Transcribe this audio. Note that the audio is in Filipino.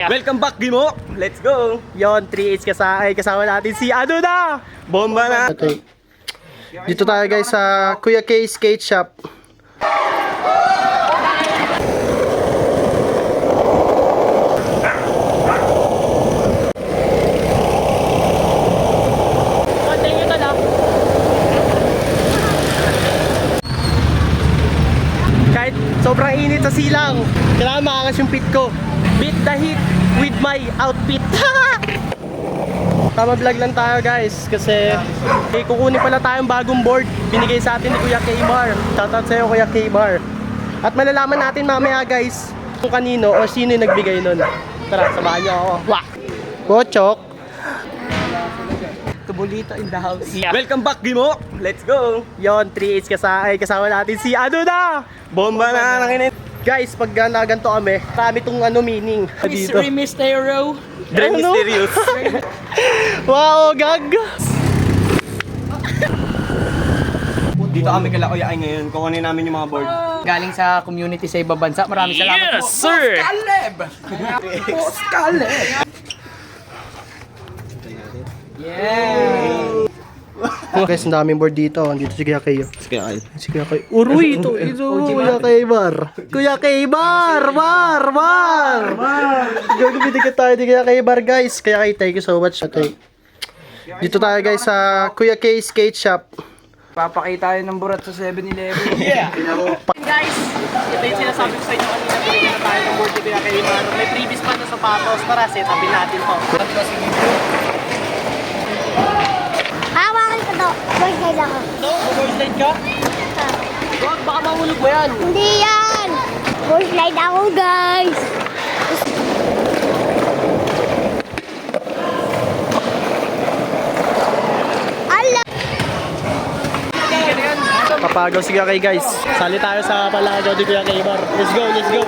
Welcome back, Gimo! Let's go! Yon, 3H kasama natin si ano na? Bomba na! Okay. Dito tayo guys sa Kuya K Skate Shop. Kahit sobrang init sa silang, kailangan maangas yung pit ko. Beat the heat with my outfit. Tama vlog lang tayo guys kasi kukunin pala tayong bagong board binigay sa atin ni Kuya K-Bar. Shoutout sa'yo Kuya K-Bar. At malalaman natin mamaya guys kung kanino o sino yung nagbigay nun. Tara, samahan niyo ako. Wah! Pochok! Tubulito in the house. Welcome back, Gimo! Let's go! Yon, 3H kasama natin si ano na? Bomba na! Nakinig! Guys, pag naganto kami, marami tong meaning dito. Mysterio. Dream Ano? Mysterious! Wow, gag! Dito kami kalakoyay ngayon. Kukunin namin yung mga board. Galing sa community sa ibang bansa. Maraming salamat po. sir! Boss Caleb! Boss Caleb! Yeah! Guys, ang daming board dito. Dito si Kuya Kayo. Kaya Si Kuya Kayo. Uruy, ito. Kuya K-Bar. Kuya K-Bar! Bar! Gagawin tayo di Kuya K-Bar, guys. Kaya kay, thank you so much. Okay. Dito tayo guys sa Kuya K Skate Shop. Papakita tayo ng burat sa 7-Eleven. Yeah! Guys, ito yung sinasabi ko sa inyo kanina. Binigyan na tayo ng board ni Kuya K-Bar. May previous pa na sapatos. Tara, setupin natin to. Hawakan ko to. Boy, slide ako. No, boy slide ka? Wag, baka mahulog mo yan. Hindi yan. Boy, slide ako, guys. Ala. Papagaw si Kuya Kay guys. Sali tayo sa palagaw di Kuya K-Bar. Let's go, let's go.